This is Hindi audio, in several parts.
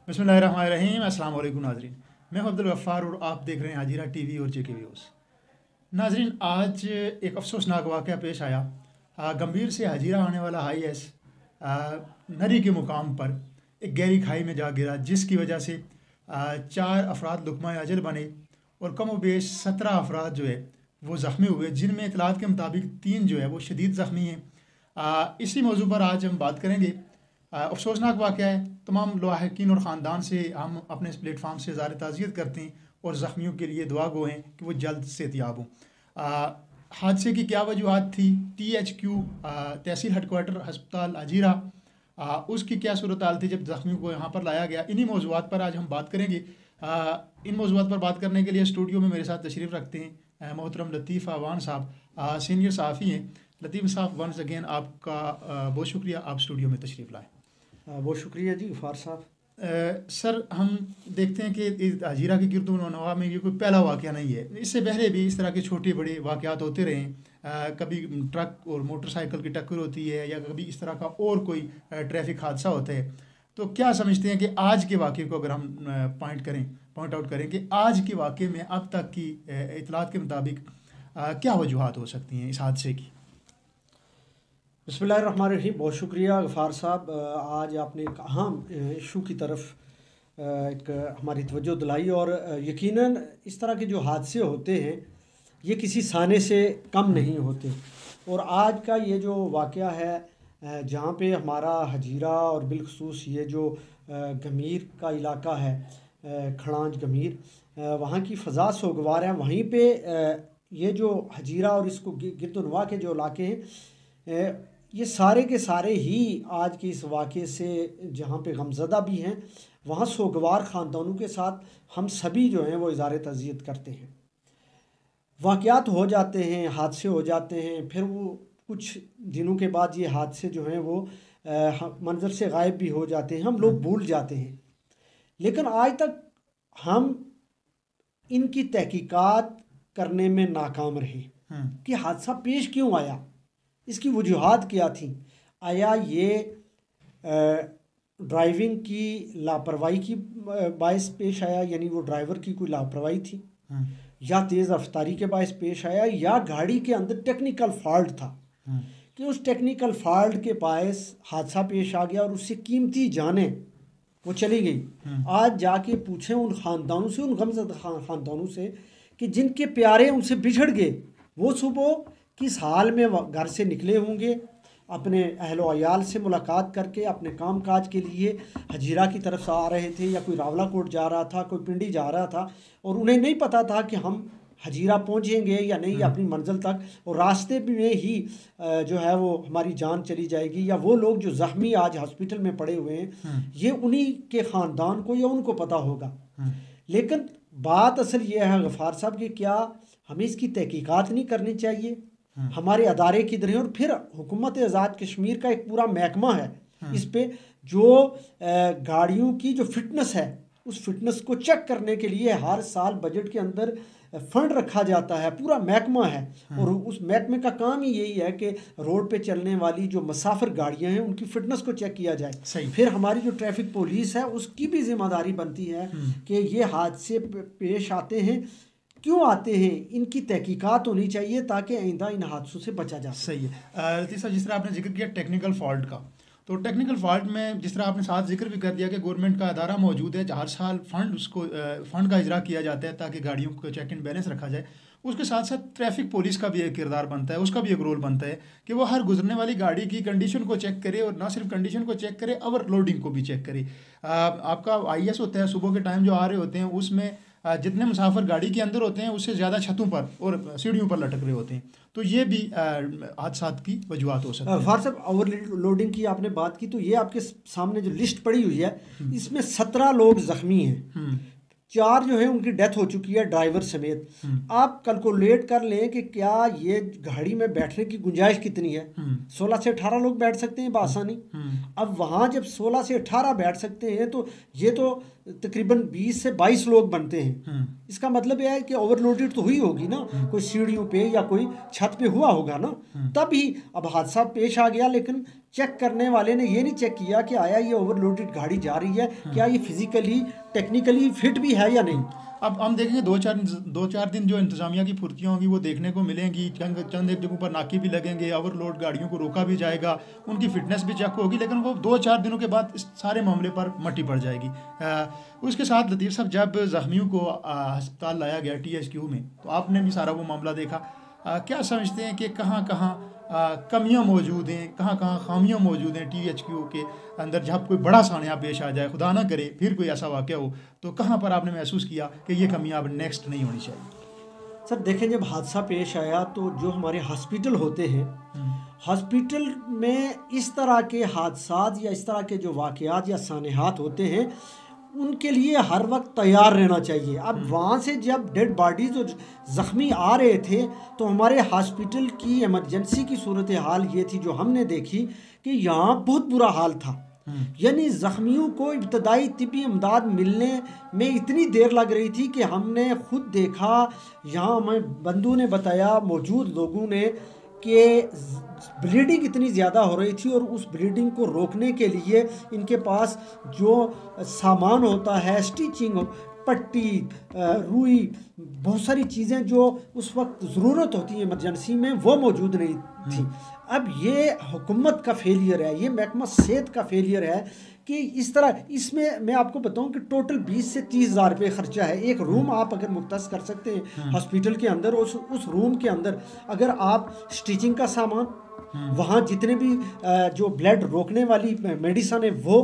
बिस्मिल्लाहिर्रहमानिर्रहीम। अस्सलाम वालेकुम नाजरीन, मैं हूं अब्दुल गफ्फार और आप देख रहे हैं हाजिरा टीवी और जेके व्यूज़। नाजरीन, आज एक अफसोसनाक वाक़या पेश आया। गंभीर से हाजिरा आने वाला IS नरी के मुकाम पर एक गहरी खाई में जा गिरा, जिसकी वजह से 4 अफराद लुक़मा अजल बने और कम व बेश 17 अफराद जो है वो ज़ख्मी हुए, जिनमें इतलात के मुताबिक 3 जो है वो शदीद ज़ख्मी हैं। इसी मौजू पर आज हम बात करेंगे। अफसोसनाक वाक़या है। तमाम लाहिकीन और ख़ानदान से हम अपने इस प्लेटफार्म से इज़हार ताज़ियत करते हैं और ज़ख्मियों के लिए दुआ गो हैं कि वो जल्द सेहतियाब हों। हादसे की क्या वजूहत थी, THQ तहसील हेडकोार्टर हस्पताल हाजीरा, उसकी क्या सूरत हाल थी जब ज़ख्मियों को यहाँ पर लाया गया, इन्हीं मौजूआत पर आज हम बात करेंगे। इन मौजूआत पर बात करने के लिए स्टूडियो में मेरे साथ तशरीफ़ रखते हैं मोहतरम लतीफ़ अवान साहब, सीनियर सहाफ़ी हैं। लतीफ़ साहब, वंस अगेन आपका बहुत शुक्रिया, आप स्टूडियो में तशरीफ़ लाए। बहुत शुक्रिया जी गफ़ार साहब। सर, हम देखते हैं कि इस हाजीरा की गिरदो नवा में ये कोई पहला वाक़या नहीं है। इससे पहले भी इस तरह के छोटे बड़े वाक़यात होते रहे हैं। कभी ट्रक और मोटरसाइकिल की टक्कर होती है या कभी इस तरह का और कोई ट्रैफिक हादसा होता है। तो क्या समझते हैं कि आज के वाक़े को अगर हम पॉइंट आउट करें कि आज के वाक़े में अब तक की इतलात के मुताबिक क्या वजूहत हो सकती हैं इस हादसे की? बिस्मिल्लाहिर्रहमानिर्रहीम। बहुत शुक्रिया गफ़ार साहब। आज आपने एक अहम इशू की तरफ एक हमारी तवज्जो दिलाई और यकीनन इस तरह के जो हादसे होते हैं ये किसी साने से कम नहीं होते। और आज का ये जो वाक़या है जहाँ पे हमारा हजीरा और बिलखसूस ये जो गमीर का इलाका है, खड़ांज गमीर, वहाँ की फ़ज़ा सोगवार है। वहीं पे ये जो हजीरा और इसको गिरदोनवा के जो इलाके हैं, ये सारे के सारे ही आज के इस वाक़े से जहाँ पे गमज़दा भी हैं, वहाँ सोगवार ख़ानदानों के साथ हम सभी जो हैं वो इज़हार तज़ियत करते हैं। वाक़यात हो जाते हैं, हादसे हो जाते हैं, फिर वो कुछ दिनों के बाद ये हादसे जो हैं वो मंज़र से गायब भी हो जाते हैं, हम लोग भूल जाते हैं। लेकिन आज तक हम इनकी तहकीकात करने में नाकाम रहे कि हादसा पेश क्यों आया, इसकी वजूहात क्या थी। आया ये ड्राइविंग की लापरवाही की बायस पेश आया, यानी वो ड्राइवर की कोई लापरवाही थी, या तेज़ रफ्तारी के बायस पेश आया, या गाड़ी के अंदर टेक्निकल फॉल्ट था कि उस टेक्निकल फॉल्ट के बायस हादसा पेश आ गया और उससे कीमती जानें वो चली गई। आज जाके पूछें उन ख़ानदानों से, उन गमज़दा ख़ानदानों से कि जिनके प्यारे उनसे बिछड़ गए, वो सुबह किस हाल में घर से निकले होंगे, अपने अहलो अयाल से मुलाकात करके अपने काम काज के लिए हजीरा की तरफ से आ रहे थे, या कोई रावलाकोट जा रहा था, कोई पिंडी जा रहा था, और उन्हें नहीं पता था कि हम हजीरा पहुंचेंगे या नहीं अपनी मंजिल तक, और रास्ते में ही जो है वो हमारी जान चली जाएगी। या वो लोग जो ज़ख्मी आज हॉस्पिटल में पड़े हुए हैं, ये उन्हीं के ख़ानदान को या उनको पता होगा। लेकिन बात असल ये है गफ़ार साहब कि क्या हमें इसकी तहकीकात नहीं करनी चाहिए? हमारे अदारे किधर हैं? और फिर हुकूमत आज़ाद कश्मीर का एक पूरा महकमा है इस पे, जो गाड़ियों की जो फिटनेस है उस फिटनेस को चेक करने के लिए हर साल बजट के अंदर फंड रखा जाता है, पूरा महकमा है। और उस महकमे का काम ही यही है कि रोड पे चलने वाली जो मुसाफिर गाड़ियां हैं उनकी फिटनेस को चेक किया जाए। फिर हमारी जो ट्रैफिक पुलिस है उसकी भी जिम्मेदारी बनती है कि ये हादसे पेश आते हैं, क्यों आते हैं, इनकी तहकीकात होनी चाहिए ताकि आइंदा इन हादसों से बचा जा सके। सही है। लतीफ़ साहब, जिस तरह आपने जिक्र किया टेक्निकल फॉल्ट का, तो टेक्निकल फॉल्ट में जिस तरह आपने साथ जिक्र भी कर दिया कि गवर्नमेंट का अदारा मौजूद है, हर साल फ़ंड का इजरा किया जाता है ताकि गाड़ियों को चेक एंड बैलेंस रखा जाए। उसके साथ साथ ट्रैफिक पुलिस का भी एक किरदार बनता है, उसका भी एक रोल बनता है कि वो हर गुजरने वाली गाड़ी की कंडीशन को चेक करे, और ना सिर्फ कंडीशन को चेक करे, ओवरलोडिंग को भी चेक करे। आपका IS होता है, सुबह के टाइम जो आ रहे होते हैं उसमें जितने मुसाफिर गाड़ी के अंदर होते हैं उससे ज़्यादा छतों पर और सीढ़ियों पर लटक रहे होते हैं, तो ये भी हादसात की वजूहत हो सकती है। फार साहब, ओवरलोडिंग की आपने बात की, तो ये आपके सामने जो लिस्ट पड़ी हुई है इसमें 17 लोग ज़ख्मी हैं, 4 जो है उनकी डेथ हो चुकी है ड्राइवर समेत। आप कैलकुलेट कर लें कि क्या ये गाड़ी में बैठने की गुंजाइश कितनी है। 16 से 18 लोग बैठ सकते हैं बआसानी। अब वहाँ जब 16 से 18 बैठ सकते हैं तो ये तो तकरीबन 20 से 22 लोग बनते हैं। इसका मतलब यह है कि ओवरलोडेड तो हुई होगी ना, कोई सीढ़ियों पे या कोई छत पे हुआ होगा ना, तब ही अब हादसा पेश आ गया। लेकिन चेक करने वाले ने ये नहीं चेक किया कि आया ये ओवरलोडेड गाड़ी जा रही है, क्या ये फिजिकली टेक्निकली फिट भी है या नहीं। अब हम देखेंगे दो चार दिन जो इंतजामिया की फुर्तियाँ होंगी वो देखने को मिलेंगी। चंद एक जगहों पर नाके भी लगेंगे, ओवरलोड गाड़ियों को रोका भी जाएगा, उनकी फिटनेस भी चेक होगी, लेकिन वो 2-4 दिनों के बाद इस सारे मामले पर मट्टी पड़ जाएगी। उसके साथ लतीफ़ साहब, जब ज़ख्मियों को अस्पताल लाया गया THQ में, तो आपने भी सारा वो मामला देखा। क्या समझते हैं कि कहाँ कहाँ कमियां मौजूद हैं, कहाँ कहाँ खामियां मौजूद हैं THQ के अंदर? जब कोई बड़ा सान्या पेश आ जाए, खुदा ना करे फिर कोई ऐसा वाक़या हो, तो कहाँ पर आपने महसूस किया कि ये कमियां अब नेक्स्ट नहीं होनी चाहिए? सर देखें, जब हादसा पेश आया तो जो हमारे हॉस्पिटल होते हैं, हॉस्पिटल में इस तरह के हादसात या इस तरह के जो वाक़यात या सानहात होते हैं, उनके लिए हर वक्त तैयार रहना चाहिए। अब वहाँ से जब डेड बॉडीज़ और ज़ख्मी आ रहे थे तो हमारे हॉस्पिटल की इमरजेंसी की सूरत हाल ये थी जो हमने देखी कि यहाँ बहुत बुरा हाल था। यानी ज़ख्मियों को इब्तदाई तिब्बी इमदाद मिलने में इतनी देर लग रही थी कि हमने खुद देखा, यहाँ हमें बंधु ने बताया, मौजूद लोगों ने, कि ब्लीडिंग इतनी ज़्यादा हो रही थी और उस ब्लीडिंग को रोकने के लिए इनके पास जो सामान होता है, स्टिचिंग, पट्टी, रुई, बहुत सारी चीज़ें जो उस वक्त ज़रूरत होती है इमरजेंसी में, वो मौजूद नहीं थी। अब ये हुकूमत का फेलियर है, ये महकमा सेहत का फेलियर है कि इस तरह, इसमें मैं आपको बताऊं कि टोटल 20 से 30 हज़ार रुपये खर्चा है। एक रूम आप अगर मुख्तस कर सकते हैं हॉस्पिटल के अंदर, उस रूम के अंदर अगर आप स्टिचिंग का सामान, वहाँ जितने भी जो ब्लड रोकने वाली मेडिसन है वो,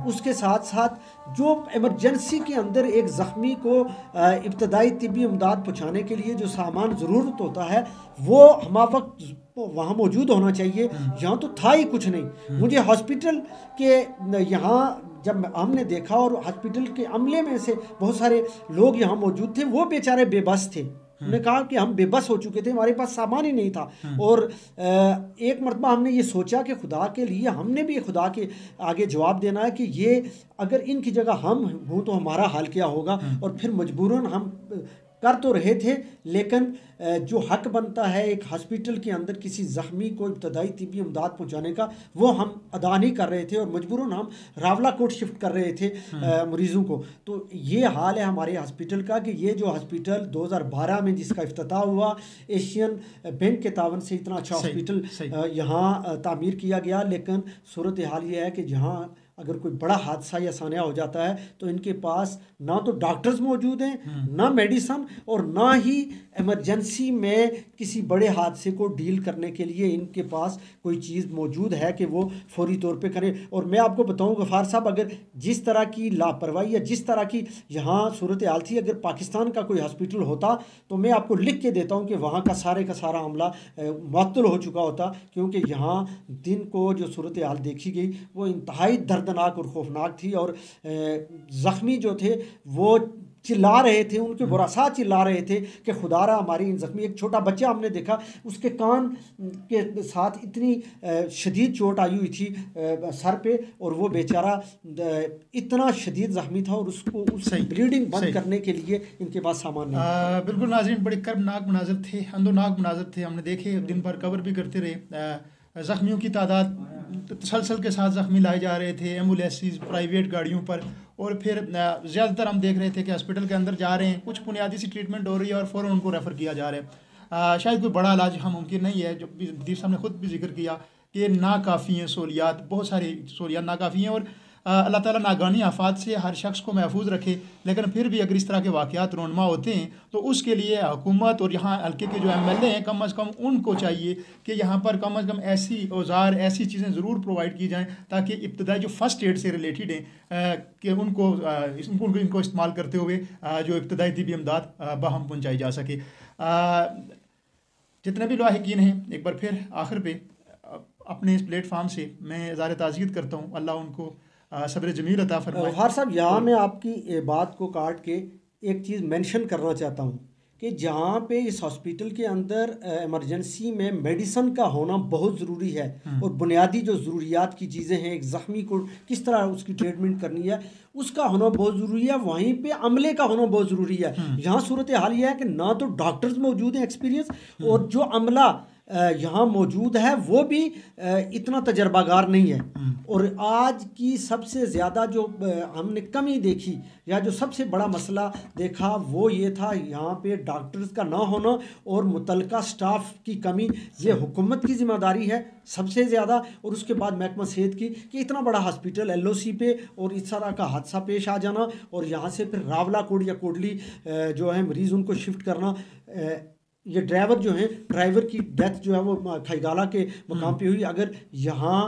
उसके साथ साथ जो इमरजेंसी के अंदर एक ज़ख्मी को इब्तदाई तिब्बी इमदाद पहुँचाने के लिए जो सामान ज़रूरत होता है वो हम वक्त वहाँ मौजूद होना चाहिए। यहाँ तो था ही कुछ नहीं। मुझे हॉस्पिटल के यहाँ जब हमने देखा और हॉस्पिटल के अमले में से बहुत सारे लोग यहाँ मौजूद थे, वो बेचारे बेबस थे। उन्होंने कहा कि हम बेबस हो चुके थे, हमारे पास सामान ही नहीं था। और एक मरतबा हमने ये सोचा कि खुदा के लिए हमने भी खुदा के आगे जवाब देना है कि ये अगर इनकी जगह हम हों तो हमारा हाल क्या होगा। और फिर मजबूरन हम कर तो रहे थे, लेकिन जो हक बनता है एक हॉस्पिटल के अंदर किसी ज़ख्मी को इब्तदाई तिब्बी इमदाद पहुँचाने का, वो हम अदा नहीं कर रहे थे और मजबूरन हम रावला कोट शिफ्ट कर रहे थे मरीज़ों को। तो ये हाल है हमारे हॉस्पिटल का कि ये जो हॉस्पिटल 2012 में जिसका इफ्तिताह हुआ, एशियन बैंक के तावन से इतना अच्छा हॉस्पिटल यहाँ तामीर किया गया, लेकिन सूरत हाल ये है कि जहाँ अगर कोई बड़ा हादसा या सान्या हो जाता है तो इनके पास ना तो डॉक्टर्स मौजूद हैं, ना मेडिसन, और ना ही इमरजेंसी में किसी बड़े हादसे को डील करने के लिए इनके पास कोई चीज़ मौजूद है कि वो फौरी तौर पे करें। और मैं आपको बताऊं गफ़ार साहब, अगर जिस तरह की लापरवाही या जिस तरह की यहाँ सूरत हाल थी, अगर पाकिस्तान का कोई हॉस्पिटल होता तो मैं आपको लिख के देता हूँ कि वहाँ का सारा अमला मुअत्तल हो चुका होता, क्योंकि यहाँ दिन को जो सूरत हाल देखी गई वो इंतहाई दर्दनाक और खौफनाक थी। और ज़ख्मी जो थे वो चिल्ला रहे थे, उनके बुरासा चिल्ला रहे थे कि खुदारा हमारी इन ज़ख्मी, एक छोटा बच्चा हमने देखा उसके कान के साथ इतनी शदीद चोट आई हुई थी सर पे, और वो बेचारा इतना शदीद ज़ख्मी था और उसको उस ब्लीडिंग बंद करने के लिए इनके पास सामान नहीं। बिल्कुल नाज़रीन, बड़े कर्बनाक मनाज़र थे, अंदोनाक मनाज़र थे, हमने देखे, दिन भर कवर भी करते रहे। ज़ख्मियों की तादाद तसलसल के साथ ज़ख्मी लाए जा रहे थे एम्बुलेंसेस, प्राइवेट गाड़ियों पर, और फिर ज़्यादातर हम देख रहे थे कि हॉस्पिटल के अंदर जा रहे हैं, कुछ बुनियादी सी ट्रीटमेंट हो रही है और फ़ौरन उनको रेफ़र किया जा रहा है। शायद कोई बड़ा इलाज हम मुमकिन नहीं है, जो दीप साहब ने ख़ुद भी जिक्र किया कि नाकाफ़ी हैं सहूलियात, बहुत सारी सहूलियात नाकाफ़ी हैं। और अल्लाह ताला नागानी आफात से हर शख्स को महफूज रखे, लेकिन फिर भी अगर इस तरह के वाक़यात रोनमा होते हैं तो उसके लिए हुकूमत और यहाँ हल्के के जो MLA हैं, कम अज़ कम उनको चाहिए कि यहाँ पर कम अज़ कम ऐसी औजार, ऐसी चीज़ें ज़रूर प्रोवाइड की जाएँ ताकि इब्तदाई जो फ़र्स्ट एड से रिलेटेड हैं कि इनको इस्तेमाल करते हुए जो इब्तदाई तिब्बी इमदाद बहम पहुँचाई जा सके। जितने भी लाहिकीन हैं, एक बार फिर आखिर पे अपने इस प्लेटफार्म से मैं इज़हार ताज़ियत करता हूँ, अल्लाह उनको सब्र जमील अता फरमाए। फ़ार साहब, यहाँ मैं आपकी बात को काट के एक चीज़ मेंशन करना चाहता हूँ कि जहाँ पे इस हॉस्पिटल के अंदर इमरजेंसी में मेडिसन का होना बहुत ज़रूरी है, और बुनियादी जो ज़रूरियात की चीज़ें हैं, एक ज़ख्मी को किस तरह उसकी ट्रीटमेंट करनी है उसका होना बहुत ज़रूरी है, वहीं पे अमले का होना बहुत ज़रूरी है। यहाँ सूरत हाल यह है कि ना तो डॉक्टर्स मौजूद हैं एक्सपीरियंस, और जो अमला यहाँ मौजूद है वो भी इतना तजर्बागार नहीं है। और आज की सबसे ज़्यादा जो हमने कमी देखी या जो सबसे बड़ा मसला देखा वो ये था यहाँ पे डॉक्टर्स का ना होना और मुतलका स्टाफ की कमी। ये हुकूमत की ज़िम्मेदारी है सबसे ज़्यादा, और उसके बाद महकमा सेहत की कि इतना बड़ा हॉस्पिटल LOC पे और इस तरह का हादसा पेश आ जाना और यहाँ से फिर रावलाकोट या कोटली जो है मरीज़ उनको शिफ्ट करना। ये ड्राइवर की डेथ जो है वो खैगाला के मकाम पे हुई। अगर यहाँ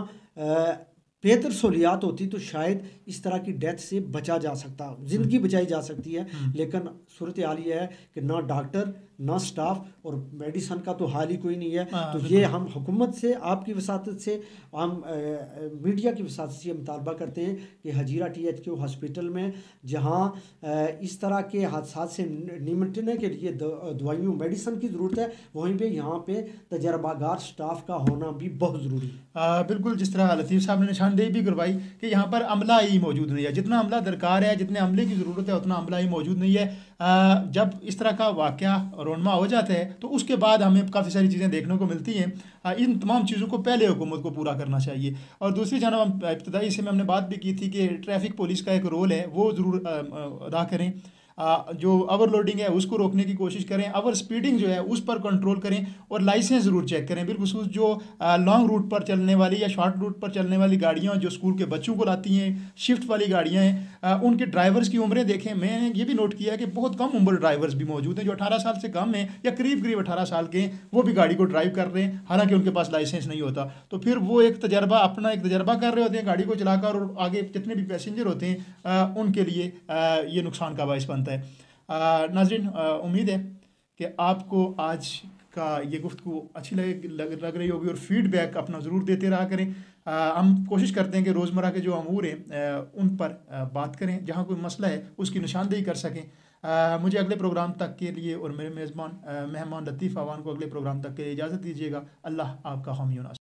बेहतर सहूलियात होती तो शायद इस तरह की डेथ से बचा जा सकता, ज़िंदगी बचाई जा सकती है। लेकिन सूरत हाल ये है कि ना डॉक्टर ना स्टाफ और मेडिसन का तो हाल ही कोई नहीं है। तो ये हम हुकूमत से, आपकी वसातत से, हम मीडिया की वसातत से मुतालबा करते हैं कि हजीरा THQ हॉस्पिटल में जहाँ इस तरह के हादसा से निपटने के लिए दवाइयों मेडिसन की ज़रूरत है, वहीं पे यहाँ पे तजर्बागार स्टाफ का होना भी बहुत ज़रूरी है। बिल्कुल, जिस तरह लतीफ़ साहब ने निशानदेही भी करवाई कि यहाँ पर अमला ही मौजूद नहीं है। जितना अमला दरकार है, जितने अमले की ज़रूरत है, उतना अमला ही मौजूद नहीं है। जब इस तरह का वाक़या रोनमा हो जाता है तो उसके बाद हमें काफ़ी सारी चीज़ें देखने को मिलती हैं। इन तमाम चीज़ों को पहले हुकूमत को पूरा करना चाहिए। और दूसरी जानब हम इब्तदाई से में हमने बात भी की थी कि ट्रैफिक पुलिस का एक रोल है, वो ज़रूर अदा करें। जो ओवरलोडिंग है उसको रोकने की कोशिश करें, ओवर स्पीडिंग जो है उस पर कंट्रोल करें और लाइसेंस ज़रूर चेक करें। बिलखुसूस जो लॉन्ग रूट पर चलने वाली या शॉर्ट रूट पर चलने वाली गाड़ियाँ जो स्कूल के बच्चों को लाती हैं, शिफ्ट वाली गाड़ियाँ हैं, उनके ड्राइवर्स की उम्रें देखें। मैंने ये भी नोट किया है कि बहुत कम उम्र ड्राइवर्स भी मौजूद हैं जो 18 साल से कम हैं या करीब 18 साल के हैं, वो भी गाड़ी को ड्राइव कर रहे हैं, हालांकि उनके पास लाइसेंस नहीं होता। तो फिर वो एक तजर्बा कर रहे होते हैं गाड़ी को चलाकर, और आगे जितने भी पैसेंजर होते हैं उनके लिए ये नुकसान का बायस बनता है। नाज़रीन, उम्मीद है कि आपको आज का ये गुफ्तगू अच्छी लग रही होगी और फीडबैक अपना ज़रूर देते रहा करें। हम कोशिश करते हैं कि रोज़मर्रा के जो अमूर हैं उन पर बात करें, जहाँ कोई मसला है उसकी निशानदेही कर सकें। मुझे अगले प्रोग्राम तक के लिए और मेरे मेहमान लतीफ़ आवान को अगले प्रोग्राम तक के इजाज़त दीजिएगा। अल्लाह आपका हामी नासिर।